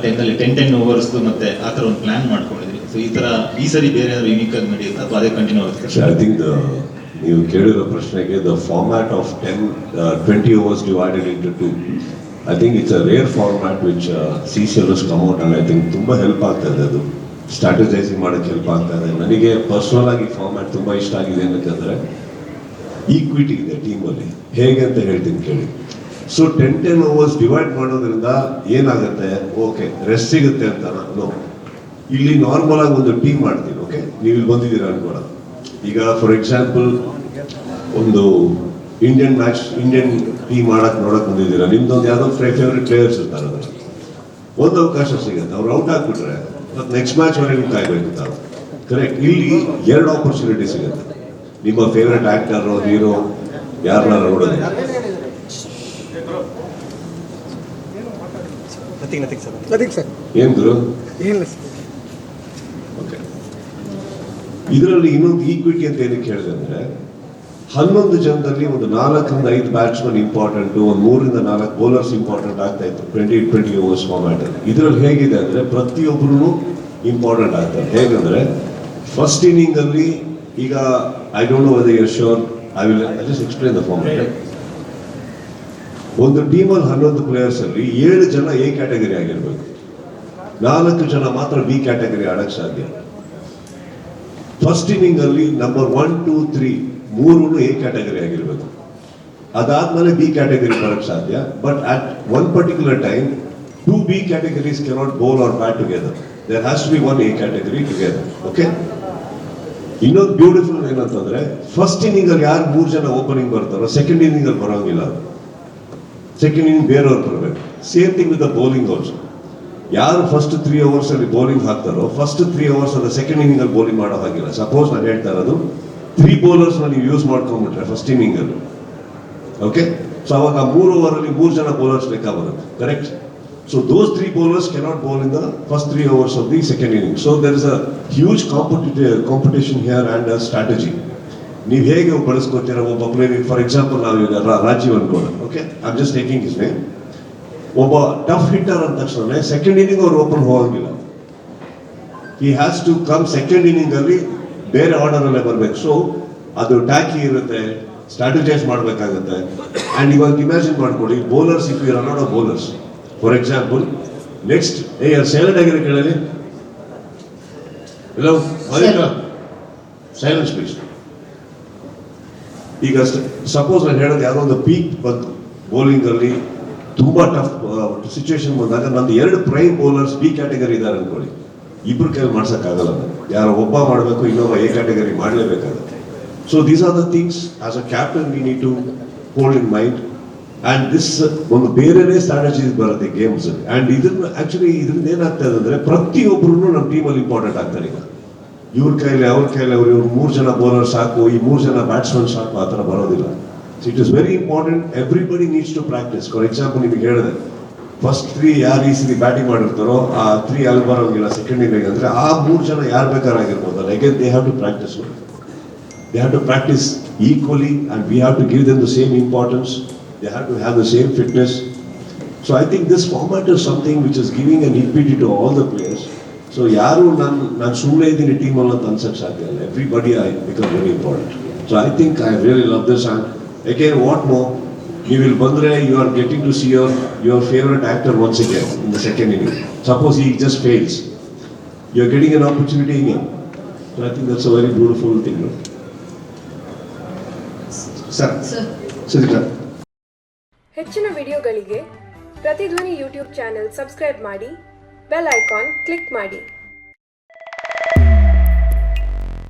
10 overs ಮತ್ತೆ ಆ ಥರ ಒಂದು ಪ್ಲಾನ್ ಮಾಡ್ಕೊಂಡಿದ್ರಿ. ಸೊ ಈ ಸರಿ ಬೇರೆ ಏನಾದ್ರು ಯೂನಿಕ್ ಆಗಿ ನಡೆಯುತ್ತಾ ಅಥವಾ ಅದೇ ಕಂಟಿನ್ಯೂ ಆಗುತ್ತೆ? ಐ ಥಿಂಕ್ ನೀವು ಕೇಳಿರೋ ಪ್ರಶ್ನೆಗೆ the format of 20 overs divided into 2, I think it's a rare format which CCL has come out, and I think ತುಂಬ ಹೆಲ್ಪ್ ಆಗ್ತದೆ. ಅದು ಸ್ಟ್ರಾಟಜೈಸಿಂಗ್ ಮಾಡೋಕ್ಕೆ ಹೆಲ್ಪ್ ಆಗ್ತದೆ. ನನಗೆ ಪರ್ಸನಲ್ ಆಗಿ ಫಾರ್ಮ್ಯಾಟ್ ತುಂಬ ಇಷ್ಟ ಆಗಿದೆ ಏನಂತಂದರೆ ಈಕ್ವಿಟಿ ಇದೆ ಟೀಮಲ್ಲಿ. ಹೇಗೆ ಅಂತ ಹೇಳ್ತೀನಿ ಕೇಳಿ. ಸೊ 10 overs ಡಿವೈಡ್ ಮಾಡೋದ್ರಿಂದ ಏನಾಗುತ್ತೆ, ಓಕೆ ರೆಸ್ಟ್ ಸಿಗುತ್ತೆ ಅಂತ ನೋ. ಇಲ್ಲಿ ನಾರ್ಮಲ್ ಆಗಿ ಒಂದು ಟೀಮ್ ಮಾಡ್ತೀನಿ. ಓಕೆ, ನೀವು ಇಲ್ಲಿ ಬಂದಿದ್ದೀರಾ ಅನ್ಕೋಣ. ಈಗ ಫಾರ್ ಎಕ್ಸಾಂಪಲ್ ಒಂದು ಇಂಡಿಯನ್ ಟೀಮ್ ನೋಡಕ್ ಬಂದಿದ್ದೀರಾ, ನಿಮ್ದೊಂದು ಯಾವುದೋ ಫೇವ್ರೆಟ್ ಪ್ಲೇಯರ್ಸ್ ಇರ್ತಾರೆ, ಅದರಲ್ಲಿ ಒಂದು ಅವಕಾಶ ಸಿಗುತ್ತೆ. ಅವ್ರು ಔಟ್ ಆಗ್ಬಿಟ್ರೆ ಮತ್ತೆ ನೆಕ್ಸ್ಟ್ ಮ್ಯಾಚ್ ವರೆಗೂ ಕಾಯ್ಬೇಕು ತಾವು. ಕರೆಕ್ಟ್. ಇಲ್ಲಿ 2 ಆಪರ್ಚುನಿಟಿ ಸಿಗುತ್ತೆ. ನಿಮ್ಮ ಫೇವ್ರೆಟ್ ಆಕ್ಟರ್, ಹೀರೋ ಯಾರನ್ನ ನೋಡೋದು. ಏನ್ ಗುರು? ಇದರಲ್ಲಿ ಇನ್ನೊಂದು ಈಕ್ವಿಟಿ ಅಂತ ಏನಕ್ಕೆ ಹೇಳಿದೆ ಅಂದ್ರೆ, 11 ಜನದಲ್ಲಿ ಒಂದು 4 ರಿಂದ 5 ಬ್ಯಾಟ್ಸ್ಮನ್ ಇಂಪಾರ್ಟೆಂಟ್, ಒಂದು 3 ರಿಂದ 4 ಬೌಲರ್ಸ್ ಇಂಪಾರ್ಟೆಂಟ್ ಆಗ್ತಾ ಇತ್ತು 20 overs ಫಾರ್ಮ್ಯಾಟ್ ಅಲ್ಲಿ. ಇದರಲ್ಲಿ ಹೇಗಿದೆ ಅಂದ್ರೆ ಪ್ರತಿಯೊಬ್ಬರು ಇಂಪಾರ್ಟೆಂಟ್ ಆಗ್ತಾರೆ. ಹೇಗಂದ್ರೆ ಫಸ್ಟ್ ಇನ್ನಿಂಗ್ ಅಲ್ಲಿ ಈಗ I don't know whether you are sure, I will just explain the format. ಒಂದು ಟೀಮಲ್ಲಿ 11 ಪ್ಲೇಯರ್ಸ್ ಅಲ್ಲಿ 7 ಜನ ಎ ಕ್ಯಾಟಗರಿ ಆಗಿರ್ಬೇಕು, 4 ಜನ ಮಾತ್ರ ಬಿ ಕ್ಯಾಟಗರಿ ಆಡಕ್ ಸಾಧ್ಯ. ಫಸ್ಟ್ ಇನ್ನಿಂಗ್ ಅಲ್ಲಿ ನಂಬರ್ 1, 2, 3 ಮೂರು ಎ ಕ್ಯಾಟಗರಿ ಆಗಿರ್ಬೇಕು. ಅದಾದ್ಮೇಲೆ ಬಿ ಕ್ಯಾಟಗರಿ ಬರಕ್ ಸಾಧ್ಯ. But at one particular time 2 B categories cannot bowl or bat together. There has to be 1 A category together. Okay. ಇನ್ನೊಂದು ಬ್ಯೂಟಿಫುಲ್ ಏನಂತಂದ್ರೆ, ಫಸ್ಟ್ ಇನ್ನಿಂಗ್ ಅಲ್ಲಿ ಯಾರು 3 ಜನ ಓಪನಿಂಗ್ ಬರ್ತಾರೋ ಸೆಕೆಂಡ್ ಇನ್ನಿಂಗ್ ಅಲ್ಲಿ ಬರೋಂಗಿಲ್ಲ. ಸೆಕೆಂಡ್ ಇನ್ನಿಂಗ್ ಬೇರೆಯವ್ರು ಬರಬೇಕು. Same thing with the bowling also. ಯಾರು ಫಸ್ಟ್ 3 overs ಅಲ್ಲಿ ಬೌಲಿಂಗ್ ಹಾಕ್ತಾರೋ ಫಸ್ಟ್ 3 overs ಅಲ್ಲಿ ಸೆಕೆಂಡ್ ಇನ್ನಿಂಗ್ ಅಲ್ಲಿ ಬೌಲಿಂಗ್ ಮಾಡೋ ಹಾಗಿಲ್ಲ. ಸಪೋಸ್ ನಾನು ಹೇಳ್ತಾ ಇರೋದು 3 bowlers ನೀವು ಯೂಸ್ ಮಾಡ್ಕೊಂಡ್ಬಿಟ್ರೆ ಫಸ್ಟ್ ಇನ್ನಿಂಗ್ ಅಲ್ಲಿ, ಓಕೆ, ಸೊ ಅವಾಗ 3 over ಅಲ್ಲಿ 3 ಜನ ಬೌಲರ್ಸ್ ಲೆಕ್ಕ ಬರುತ್ತೆ. Correct. So those 3 bowlers cannot bowl in the first 3 overs of the second inning. So there is a huge competition here and a strategy. ನೀವು ಹೇಗೆ ಬಳಸ್ಕೊತೀರ ಒಬ್ಬ player. For example ನಾವು ಈಗ ರಾಜೀವ್ ಅನ್ಕೋಣ. Okay, I am just taking his name. ಒಬ್ಬ tough hitter ಅಂದ ತಕ್ಷಣ second inning ಅವ್ರು ಓಪನ್ ಹೋಗಂಗಿಲ್ಲ. He has to come second inning ಅಲ್ಲಿ ಬೇರೆ ಆರ್ಡರ್ ಅಲ್ಲೇ ಬರ್ಬೇಕು. ಸೊ ಅದು ಟ್ಯಾಕಿ ಇರುತ್ತೆ, ಸ್ಟ್ರಾಟಜೈಸ್ ಮಾಡಬೇಕಾಗುತ್ತೆ. ಅಂಡ್ ಇವಾಗ ಇಮ್ಯಾಜಿನ್ ಮಾಡ್ಕೊಳ್ಳಿ, bowlers if you run out of bowlers for example, next silent ಆಗಿರೋ ಕೇಳಲಿ, ಹಲೋ ಸೈಲೆನ್ಸ್ ಪ್ಲೀಸ್. ಈಗ ಸಪೋಸ್ ನಾನು ಹೇಳೋದು ಯಾವುದೋ ಒಂದು ಪೀಕ್ ಬಂತು ಬೌಲಿಂಗ್ ಅಲ್ಲಿ, ತುಂಬಾ ಟಫ್ ಸಿಚುವೇಶನ್ ಬಂದಾಗ ನಂದು 2 ಪ್ರೈಮ್ ಬೌಲರ್ಸ್ ಬಿ ಕ್ಯಾಟಗರಿ ಇದ್ದಾರೆ ಅನ್ಕೊಳ್ಳಿ, ಇಬ್ರು ಕೈಲಿ ಮಾಡ್ಸಕ್ಕಾಗಲ್ಲ. ಯಾರೋ ಒಬ್ಬ ಮಾಡಬೇಕು, ಇನ್ನೊಬ್ಬ ಎ ಕ್ಯಾಟಗರಿ ಮಾಡಲೇಬೇಕಾಗುತ್ತೆ. So these are the things as a captain we need to hold in mind. And this ಒಂದು ಬೇರೆನೇ ಸ್ಟ್ರಾಟಜೀಸ್ ಬರುತ್ತೆ ಗೇಮ್ಸ್. ಅಂಡ್ ಇದರಿಂದ ಏನಾಗ್ತಾ ಇದೆ ಅಂದ್ರೆ ಪ್ರತಿಯೊಬ್ಬರು ನಮ್ಮ ಟೀಮಲ್ಲಿ ಇಂಪಾರ್ಟೆಂಟ್ ಆಗ್ತಾರೆ. ಈಗ ಇವ್ರ ಕೈಲಿ ಅವ್ರ ಕೈಲಿ ಇವ್ರು 3 ಜನ ಬೌಲರ್ ಸಾಕು, ಈ 3 ಜನ ಬ್ಯಾಟ್ಸ್ಮನ್ ಸಾಕು, ಆ ಥರ ಬರೋದಿಲ್ಲ. So it is very important. Everybody needs to practise. For example ನಿಮಗೆ ಹೇಳಿದೆ, ಫಸ್ಟ್ 3 ಯಾರು ಈ ಸರಿ ಬ್ಯಾಟಿಂಗ್ ಮಾಡಿರ್ತಾರೋ ಆ 3 ಅಲ್ಲಿ ಬರೋಂಗಿಲ್ಲ ಸೆಕೆಂಡ್ ಇನ್ನಿಂಗ್ ಅಂದ್ರೆ ಆ 3 ಜನ ಯಾರು ಬೇಕಾರಾಗಿರ್ಬೋದಲ್ಲ. Again they have to practice. They have to practice equally and we have to give them the same importance. They have to have the same fitness. So I think this format is something which is giving an equity to all the players. So yaru nan sumne idini team alla anta ansak sadhya illa. Everybody I become very important. So I think I really love this. And again, what more, you will bandre, you are getting to see your favorite actor once again in the second inning. Suppose he just fails, you are getting an opportunity again. So I think that's a very beautiful thing. Sir. ಹೆಚ್ಚಿನ ವಿಡಿಯೋಗಳಿಗೆ ಪ್ರತಿಧ್ವನಿ YouTube channel subscribe ಮಾಡಿ, bell icon click ಮಾಡಿ.